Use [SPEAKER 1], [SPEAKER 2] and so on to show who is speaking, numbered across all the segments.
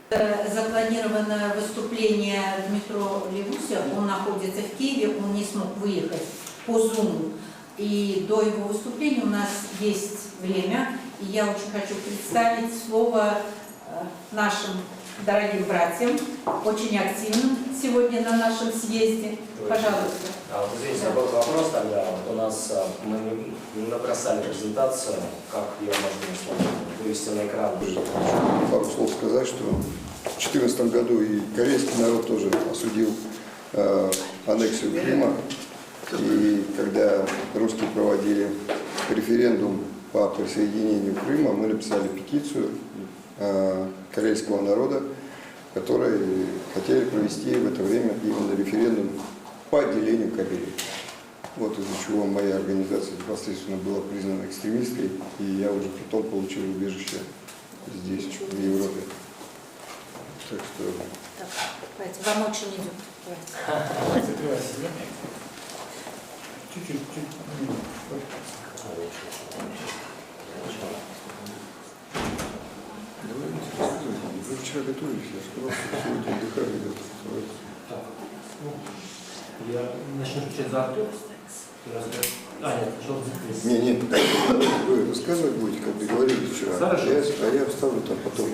[SPEAKER 1] Запланировано выступление Дмитро Левуся, он находится в Киеве, он не смог выехать по Zoom. И до его выступления у нас есть время, и я очень хочу представить слово нашим дорогим братьям, очень активным сегодня на нашем съезде. Пожалуйста.
[SPEAKER 2] Вот здесь вопрос тогда. Вот у нас мы набросали презентацию, как ее можно вывести на экран.
[SPEAKER 3] Пару слов сказать, что в 2014 году и корейский народ тоже осудил аннексию Крыма. И когда русские проводили референдум по присоединению Крыма, мы написали петицию корейского народа, которые хотели провести в это время именно референдум по отделению Карелии. Вот из-за чего моя организация непосредственно была признана экстремистской, и я уже потом получил убежище здесь, в Европе. Так что...
[SPEAKER 1] Так, давайте, вам очень идет.
[SPEAKER 3] Чуть-чуть. Вы вчера готовились, я сказал, что сегодня отдыхали.
[SPEAKER 4] Я начну включать за актер.
[SPEAKER 3] Нет, вы рассказывать будете, как договорились вчера.
[SPEAKER 4] Хорошо.
[SPEAKER 3] А я вставлю там потом.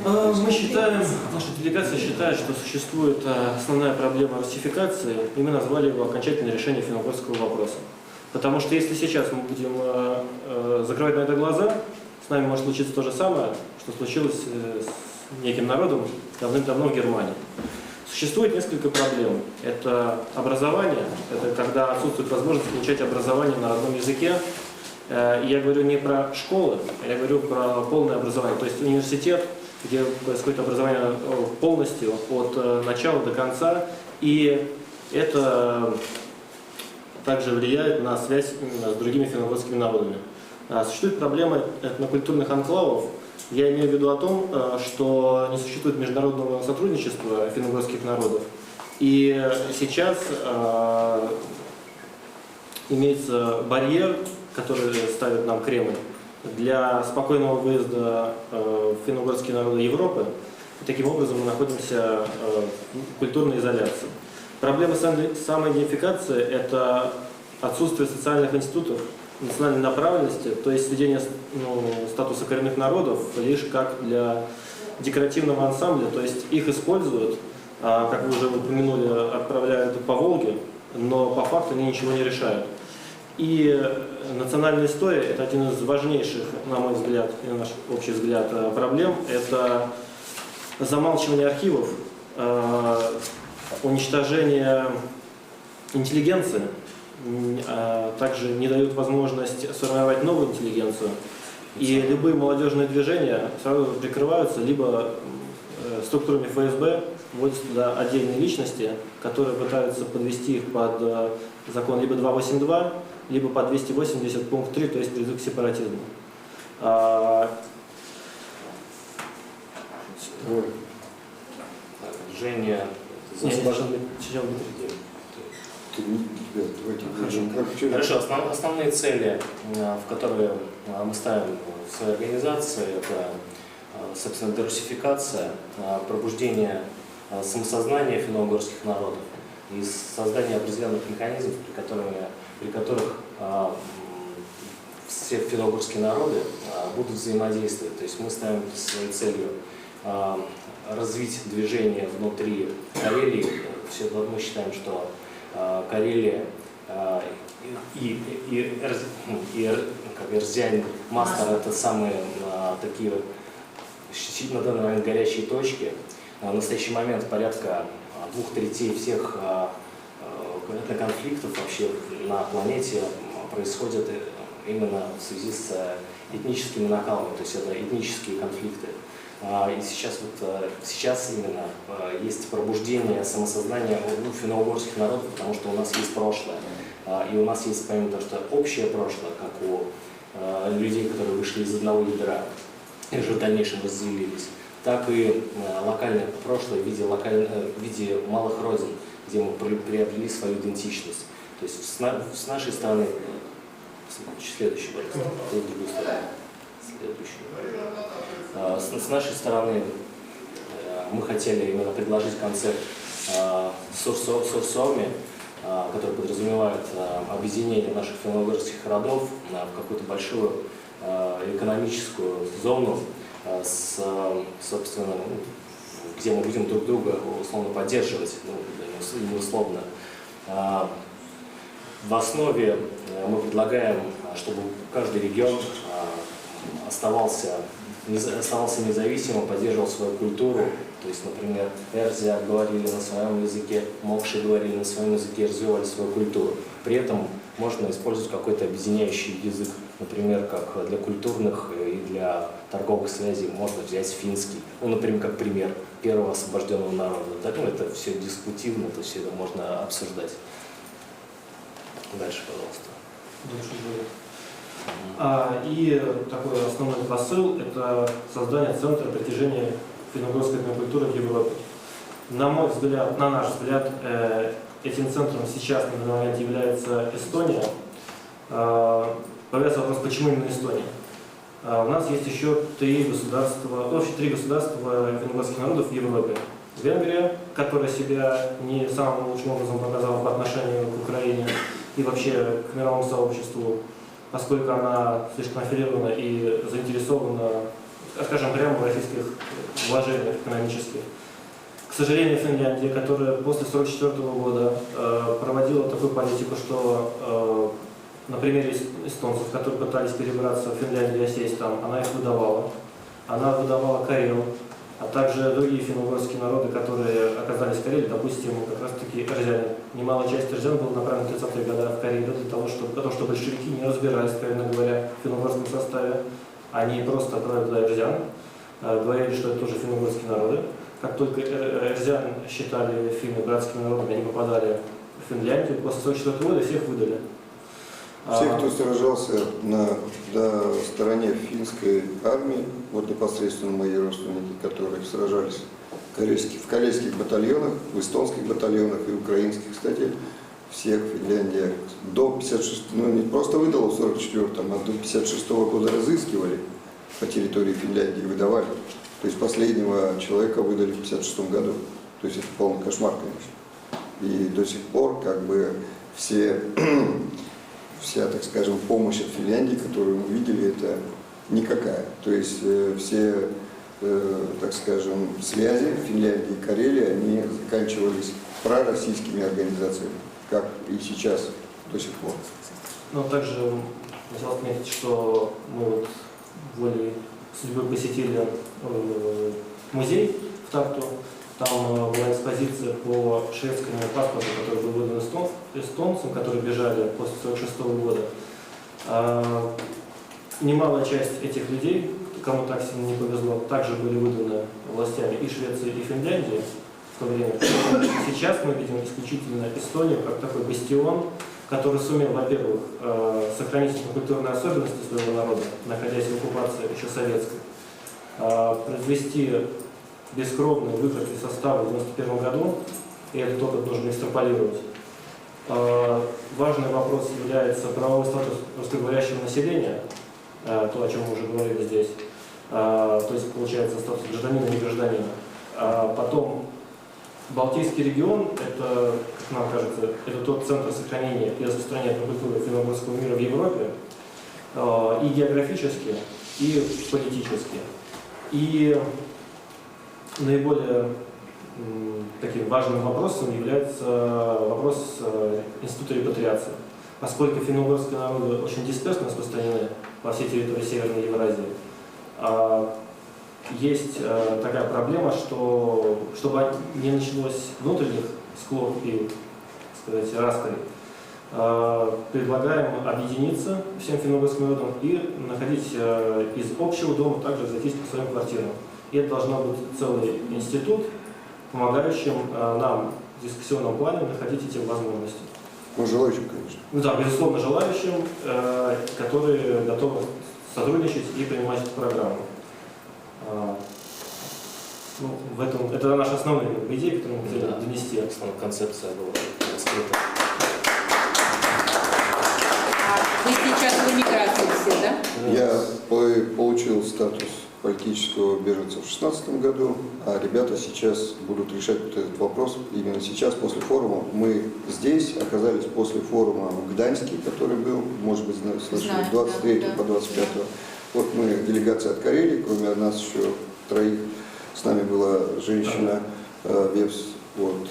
[SPEAKER 4] Мы считаем, наша делегация считает, что существует основная проблема русификации, и мы назвали его окончательное решение финно-угорского вопроса. Потому что если сейчас мы будем закрывать на это глаза, с нами может случиться то же самое, что случилось с неким народом давным-давно в Германии. Существует несколько проблем. Это образование, это когда отсутствует возможность получать образование на родном языке. Я говорю не про школы, я говорю про полное образование, то есть университет, где происходит образование полностью от начала до конца, и это также влияет на связь именно с другими финно-угорскими народами. Существует проблема этнокультурных анклавов. Я имею в виду о том, что не существует международного сотрудничества финно-угорских народов. И сейчас имеется барьер, который ставит нам Кремль, для спокойного выезда финно-угорские народы Европы. И таким образом мы находимся в культурной изоляции. Проблема самоидентификации – это отсутствие социальных институтов национальной направленности, то есть сведение статуса коренных народов лишь как для декоративного ансамбля, то есть их используют, как вы уже упомянули, отправляют по Волге, но по факту они ничего не решают. И национальная история – это один из важнейших, на мой взгляд, и на наш общий взгляд, проблем. Это замалчивание архивов, уничтожение интеллигенции, также не дают возможность сформировать новую интеллигенцию. И любые молодежные движения сразу прикрываются либо структурами ФСБ, вводятся туда отдельные личности, которые пытаются подвести их под закон либо 282, либо под 280 пункт 3, то есть призыв к сепаратизму.
[SPEAKER 2] Женя, Хорошо, основные цели, в которые мы ставим в своей организации, это, собственно, дерусификация, пробуждение самосознания финно-угорских народов и создание определенных механизмов, при которых все финно-угорские народы будут взаимодействовать. То есть мы ставим своей целью развить движение внутри Карелии. Мы считаем, что Карелия и Эрзянь, Мастер — это самые такие на данный момент горячие точки. В настоящий момент порядка 2/3 всех конфликтов вообще на планете происходят именно в связи с этническими накалами, то есть это этнические конфликты. И сейчас именно есть пробуждение самосознания у финно-угорских народов, потому что у нас есть прошлое. И у нас есть, помимо того, что общее прошлое, как у людей, которые вышли из одного ядра и уже в дальнейшем разделились, так и локальное прошлое в виде малых родин, где мы приобрели свою идентичность. То есть с нашей стороны, следующий вопрос, с другой стороны, следующий. С нашей стороны мы хотели именно предложить концепт Сурсоми, который подразумевает объединение наших финно-угорских родов в какую-то большую экономическую зону, собственно, где мы будем друг друга условно поддерживать, не условно. В основе мы предлагаем, чтобы каждый регион оставался независимым, поддерживал свою культуру. То есть, например, эрзя говорили на своем языке, мокши говорили на своем языке, развивали свою культуру. При этом можно использовать какой-то объединяющий язык, например, как для культурных и для торговых связей можно взять финский. Например, как пример первого освобожденного народа. Это все дискутивно, то есть это можно обсуждать. Дальше, пожалуйста.
[SPEAKER 4] И такой основной посыл – это создание центра притяжения финно-угорской культуры в Европе. На мой взгляд, на наш взгляд, этим центром сейчас на данный момент является Эстония. Появляется вопрос, почему именно Эстония? У нас есть еще три государства финно-угорских народов в Европе. Венгрия, которая себя не самым лучшим образом показала по отношению к Украине и вообще к мировому сообществу, поскольку она слишком аффилирована и заинтересована, скажем прямо, в российских вложениях экономических. К сожалению, Финляндия, которая после 1944 года проводила такую политику, что на примере эстонцев, которые пытались перебраться в Финляндию и осесть там, она их выдавала. Она выдавала карел, а также другие финно-угорские народы, которые оказались в Карелии, допустим, как раз таки эрзяне. Немалая часть эрзян была направлена в 30-е годы в Карелию для того, что большевики, не разбираясь, правильно говоря, в финно-угорском составе, они просто отправили туда эрзян, говорили, что это тоже финно-угорские народы. Как только эрзян считали финны братскими народами, они попадали в Финляндию, после 1944 года всех выдали.
[SPEAKER 3] Все, кто сражался на стороне финской армии, вот непосредственно мои родственники, которые сражались в карельских батальонах, в эстонских батальонах и украинских, кстати, всех Финляндия до 56, не просто выдала в 44-м, а до 56-го года разыскивали по территории Финляндии и выдавали. То есть последнего человека выдали в 56-м году. То есть это полный кошмар, конечно. И до сих пор вся, так скажем, помощь от Финляндии, которую мы видели, это никакая. То есть все, так скажем, связи Финляндии и Карелии, они заканчивались пророссийскими организациями, как и сейчас до сих пор.
[SPEAKER 4] Также хотел отметить, что мы волей судьбы посетили музей в Тарту. Там была экспозиция по шведскому паспорту, который был выдан эстонцам, которые бежали после 1946 года. Немалая часть этих людей, кому так сильно не повезло, также были выданы властями и Швеции, и Финляндии в то время. Сейчас мы видим исключительно Эстонию как такой бастион, который сумел, во-первых, сохранить культурные особенности своего народа, находясь в оккупации еще советской, произвести бескровный выход из состава в 1991 году, и этот опыт нужно экстраполировать. Важный вопрос является правовой статус русскоговорящего населения, то, о чем мы уже говорили здесь, то есть получается статус гражданина и не гражданина. Потом Балтийский регион, это, как нам кажется, это тот центр сохранения и распространения культуры финно-угорского мира в Европе, и географически, и политически. И наиболее таким важным вопросом является вопрос института репатриации. Поскольку финно-угорские народы очень дисперсно распространены по всей территории Северной Евразии, есть такая проблема, что чтобы не началось внутренних склок и, так сказать, расколей, предлагаем объединиться всем финно-угорским народам и находить из общего дома, также разойтись по своим квартирам. И это должен быть целый институт, помогающим нам в дискуссионном плане находить эти возможности.
[SPEAKER 3] Желающим, конечно.
[SPEAKER 4] Да, безусловно, желающим, которые готовы сотрудничать и принимать эту программу. Это наша основная идея, которую мы хотели донести.
[SPEAKER 2] Основная концепция была раскрыта.
[SPEAKER 1] Вы сейчас в эмиграции все, да?
[SPEAKER 3] Я получил статус политического беженца в 2016 году, а ребята сейчас будут решать вот этот вопрос именно сейчас, после форума. Мы здесь оказались после форума в Гданьске, который был, может быть, слышали,
[SPEAKER 1] Знаю,
[SPEAKER 3] 23
[SPEAKER 1] да,
[SPEAKER 3] по 25. Вот мы, делегация от Карелии, кроме нас еще троих, с нами была женщина Вепс, вот,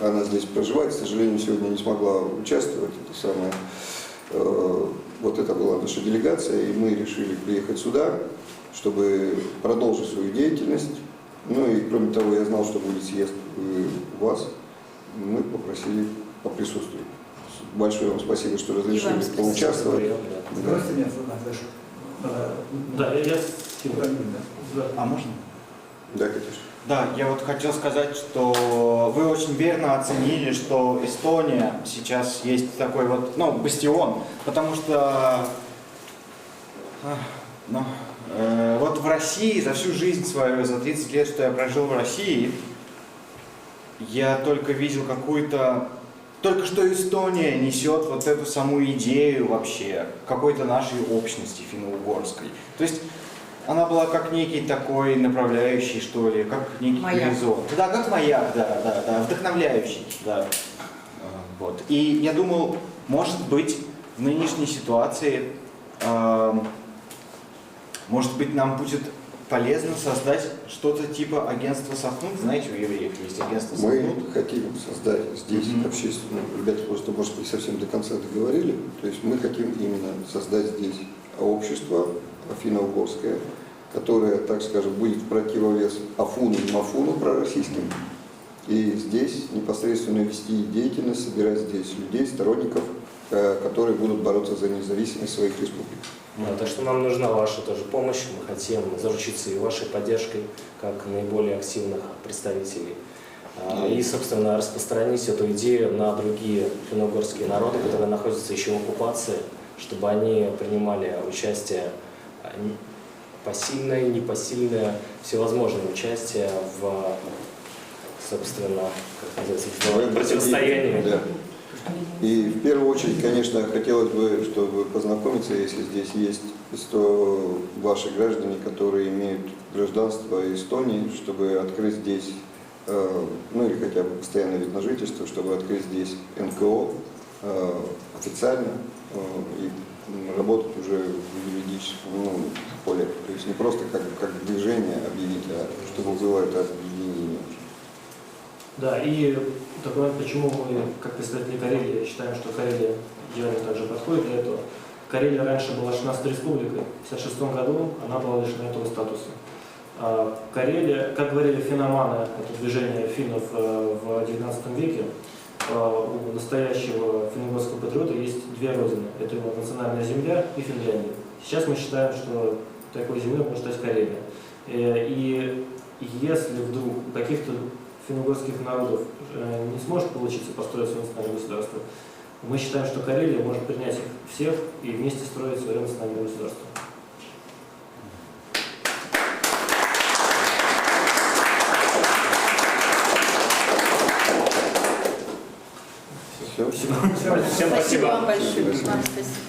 [SPEAKER 3] она здесь проживает, к сожалению, сегодня не смогла участвовать, это самое. Вот это была наша делегация, и мы решили приехать сюда, чтобы продолжить свою деятельность. Ну и кроме того, я знал, что будет съезд у вас. Мы попросили поприсутствовать. Большое вам спасибо, что разрешили
[SPEAKER 1] спасибо.
[SPEAKER 3] поучаствовать. Да.
[SPEAKER 5] Можете меня слышать?
[SPEAKER 4] Да, я
[SPEAKER 5] А можно?
[SPEAKER 3] Да, конечно.
[SPEAKER 5] Да, я вот хотел сказать, что вы очень верно оценили, что Эстония сейчас есть такой вот, ну, бастион, потому что вот в России за всю жизнь свою, за 30 лет, что я прожил в России, я только видел какую-то, только что Эстония несет вот эту саму идею вообще какой-то нашей общности финно-угорской. То есть она была как некий такой направляющий, что ли, как некий
[SPEAKER 1] Маяк.
[SPEAKER 5] горизонт. Да, как маяк, да, вдохновляющий, да. Вот. И я думал, может быть, в нынешней ситуации, может быть, нам будет полезно создать что-то типа агентства Сахнут. Знаете, у евреев есть агентство Сахнут.
[SPEAKER 3] Мы хотим создать здесь общественную, ребята просто, может, не совсем до конца договорили, то есть мы хотим именно создать здесь общество финно-угорское, которое, так скажем, будет в противовес Афуну и Мафуну пророссийским, и здесь непосредственно вести деятельность, собирать здесь людей, сторонников, которые будут бороться за независимость своих республик.
[SPEAKER 2] Да, так что нам нужна ваша тоже помощь, мы хотим заручиться и вашей поддержкой, как наиболее активных представителей. И, собственно, распространить эту идею на другие финно-угорские народы, которые находятся еще в оккупации, чтобы они принимали участие, посильное, непосильное, всевозможное участие в, собственно, как называется, в противостоянии.
[SPEAKER 3] Да. И в первую очередь, конечно, хотелось бы, чтобы познакомиться, если здесь есть 100 ваши граждане, которые имеют гражданство Эстонии, чтобы открыть здесь, ну или хотя бы постоянное вид на жительство, чтобы открыть здесь НКО официально и работать уже в юридическом поле. То есть не просто как движение объявить, а чтобы было это объединение.
[SPEAKER 4] Да, и такой момент, почему мы, как представители Карелии, считаем, что Карелия идеально также подходит для этого. Карелия раньше была 16-й республикой, в 1956 году она была лишена этого статуса. Карелия, как говорили финоманы, это движение финнов в 19 веке, у настоящего финно-угорского патриота есть две родины. Это его национальная земля и Финляндия. Сейчас мы считаем, что такой землей может стать Карелия. И если вдруг у каких-то финно-угорских народов не сможет получиться построить свое национальное государство, мы считаем, что Карелия может принять их всех и вместе строить свое национальное государство.
[SPEAKER 3] Все.
[SPEAKER 2] Всем спасибо.
[SPEAKER 1] Спасибо вам большое.
[SPEAKER 3] Спасибо.
[SPEAKER 1] Вам спасибо.